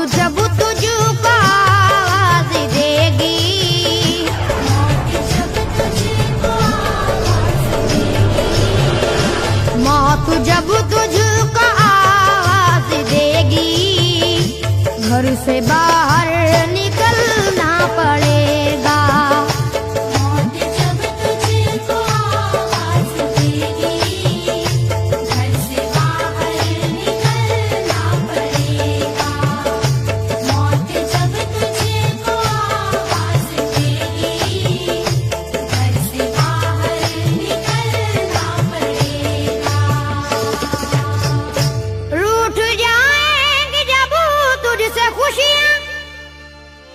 जब तुझको आवाज देगी, मौत जब तुझको आवाज देगी, घर से बाहर निकलना पड़ेगा।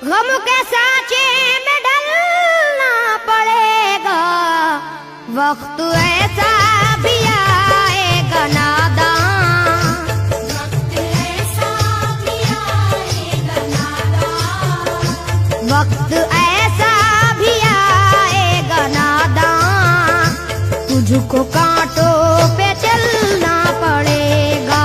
गम के साँचे में ढलना पड़ेगा, वक्त ऐसा भी आएगा नादान, वक्त ऐसा भी आएगा नादान, वक्त ऐसा भी आएगा नादान, तुझको कांटों पे चलना पड़ेगा।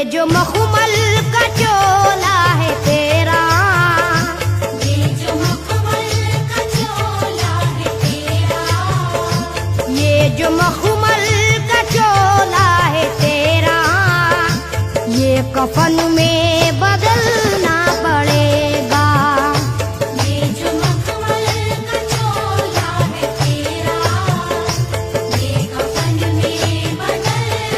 जो मखमल का चोला है तेरा, ये जो मखमल का चोला है तेरा, ये जो मखमल का चोला है तेरा, ये कफन में बदलना पड़ेगा। ये जो मखमल का चोला है तेरा, ये कफन में बदलना पड़ेगा।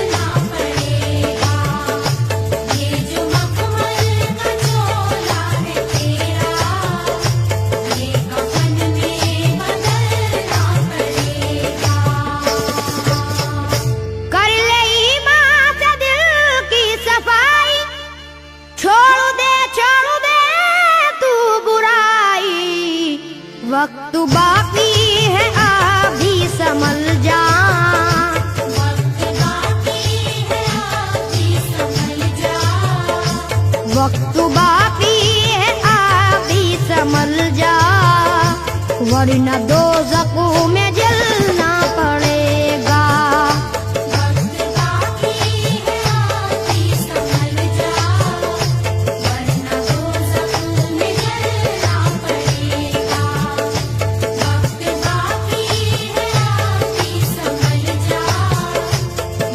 वक्त बाकी है अभी संभल जा, वक्त बाकी है अभी संभल जा, वक्त बाकी है अभी संभल जा, वरना दोज़ख में जलना पड़ेगा। वक्त बाकी है अभी संभल जा,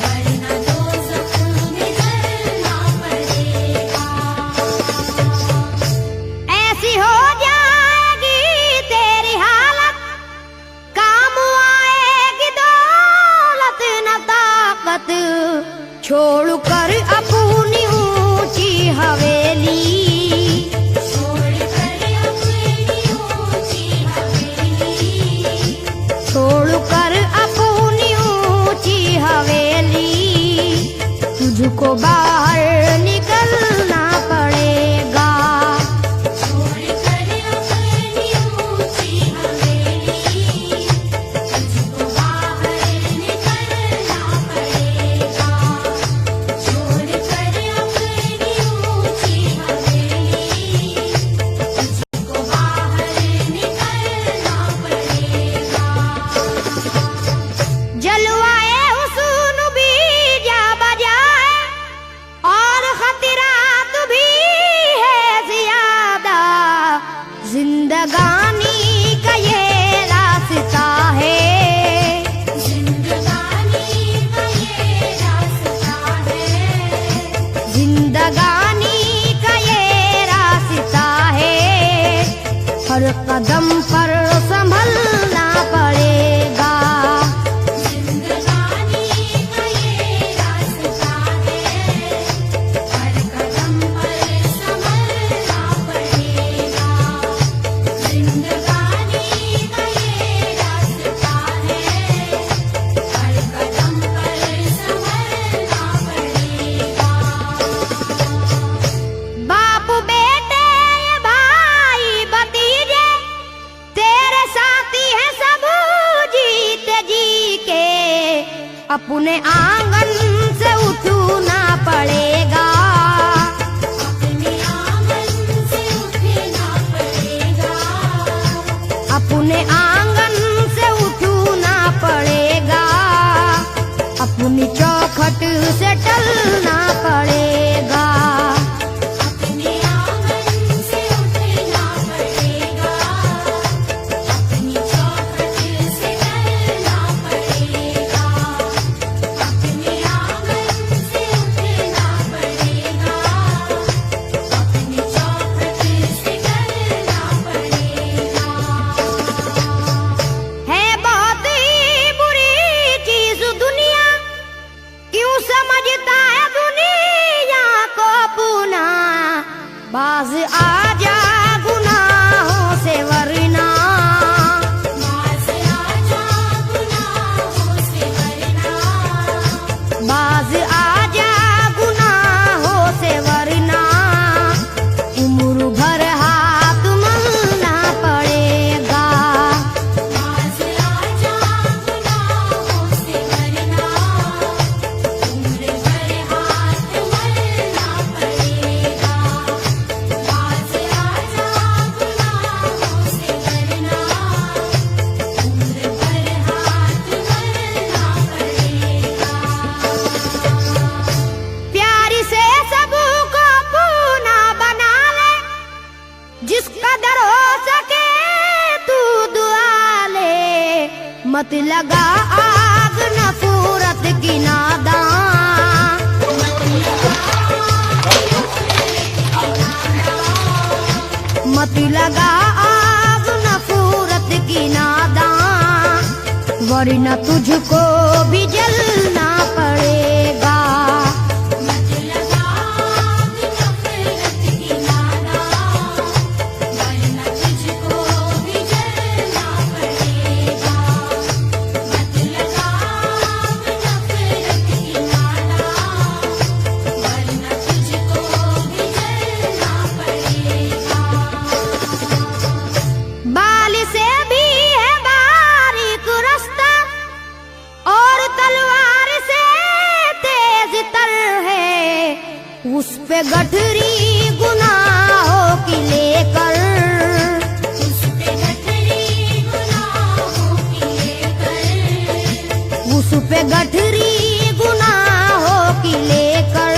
वरना दोज़ख में जलना पड़ेगा। ऐसी हो जाएगी तेरी हालत, काम आएगी दौलत न ताकत, छोड़ कर अपनी ऊंची हवेली, छोड़ कर अपनी ऊंची हवेली, छोड़ कर अपनी ऊंची हवेली, तुझको बाहर निकलना पड़ेगा। छोड़ कर अपनी ऊंची हवेली, तुझको बाहर निकलना पड़ेगा। छोड़ कर अपनी ऊंची हवेली, तुझको बाहर निकलना पड़ेगा। जलवाए हुस्न भी जा बजाए और खतरात भी है ज्यादा, जिंदगानी का ये रास्ता है, जिंदगानी का ये रास्ता है, जिंदगानी का ये रास्ता है, हर कदम पर संभलना पड़ेगा। अपने आंगन से उठना पड़ेगा, अपने आंगन से उठना पड़ेगा, अपने आंगन से उठना पड़ेगा, अपनी चौखट से टलना पड़ेगा, अपने आंगन से उठना पड़ेगा, अपनी चौखट से टलना पड़ेगा, अपने आंगन से उठना पड़ेगा, अपनी चौखट से टलना पड़ेगा। है बहुत ही बुरी चीज दुनिया, क्यों समझता है दुनिया को पुना, बाज आजा गुनाहों से वरना, बाज आजा गुनाहों से वरना, बाज आजा गुनाहों से वरना, उम्र भर हाथ मलना पड़ेगा, बाज आजा गुनाहों से वरना, उम्र भर हाथ मलना पड़ेगा, बाज आजा गुनाहों से वरना, उम्र भर हाथ मलना पड़ेगा। प्यारी से सबको पूना बना ले, जिस कदर हो सके तू दुआ ले, मत लगा आग नफरत की नादान, मत लगा आग नफरत की नादान, वरना तुझको भी जलना पड़ेगा, मत लगा आग नफरत की नादान, वरना तुझको भी जलना पड़ेगा, मत लगा आग नफरत की नादान, वरना तुझको भी जलना पड़ेगा। बाल से भी है बारीक रास्ता, और तलवार से तेज तर है, उस पे गठरी गुनाहों की लेकर, उस पे गठरी गुनाहों की लेकर, उस पे गठरी गुनाहों की लेकर,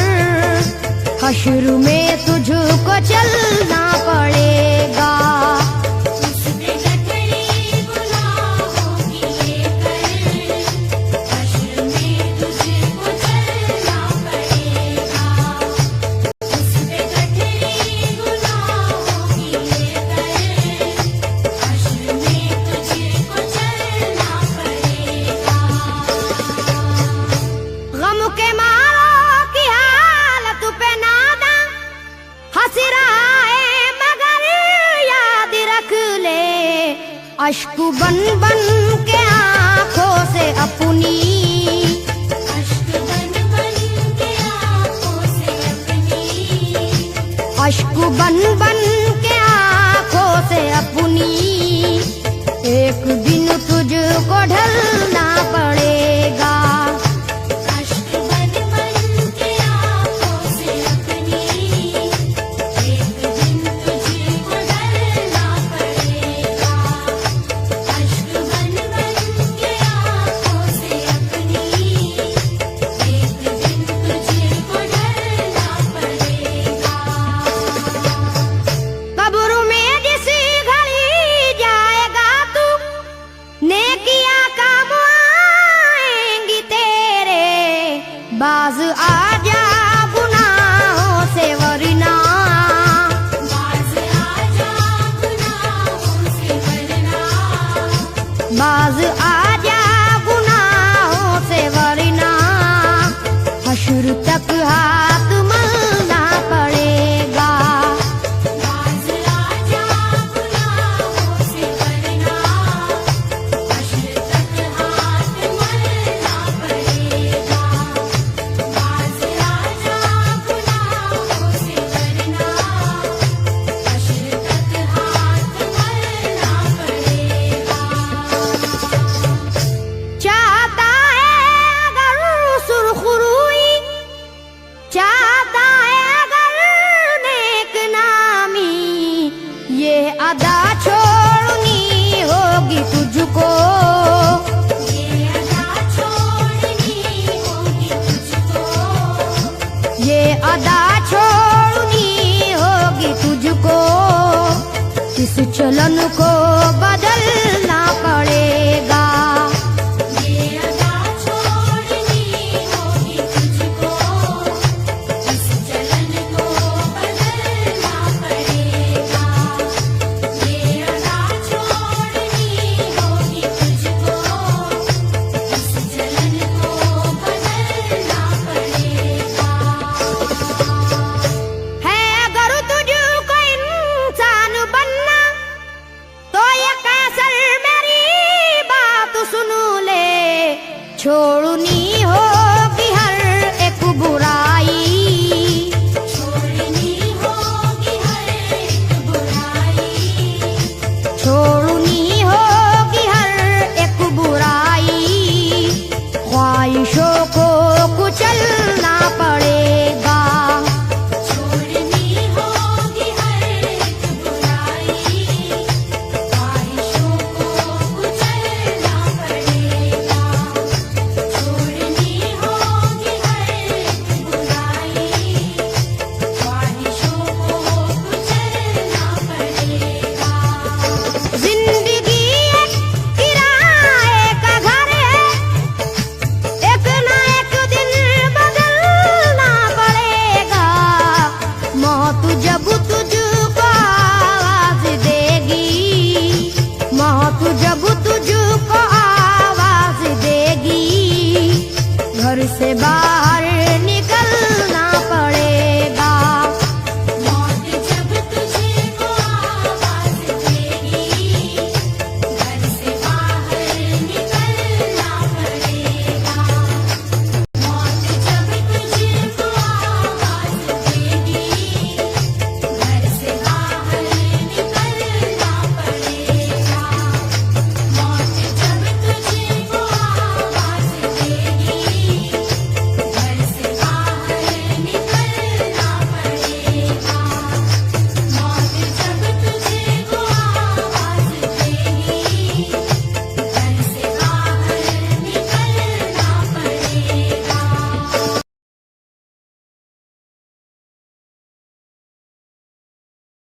हश्र में तुझको चलना पड़ेगा, उस पे गठरी गुनाहों की लेकर, हश्र में तुझको चलना पड़ेगा, उस पे गठरी गुनाहों की लेकर, हश्र में तुझको चलना पड़ेगा। गम के मारों की हालत पे नादा हंस रहा है, मगर याद रख ले, अश्क बन बन के आंखों से अपनी, अश्क बन बन के आँखों से अपनी, अश्क बन बन के आंखों से अपनी, एक दिन तुझको ढलना पड़ेगा, अश्क बन बन के आँखों से अपनी, एक दिन तुझको डरना पड़ेगा, अश्क बन बन के आँखों से अपनी, एक दिन तुझको डरना पड़ेगा। कब्र में जिस घड़ी जाएगा तू, नेकियां काम आएंगी तुझको, ये अदा छोड़नी होगी तुझको, ये अदा छोड़नी होगी तुझको, इस चलन को बदल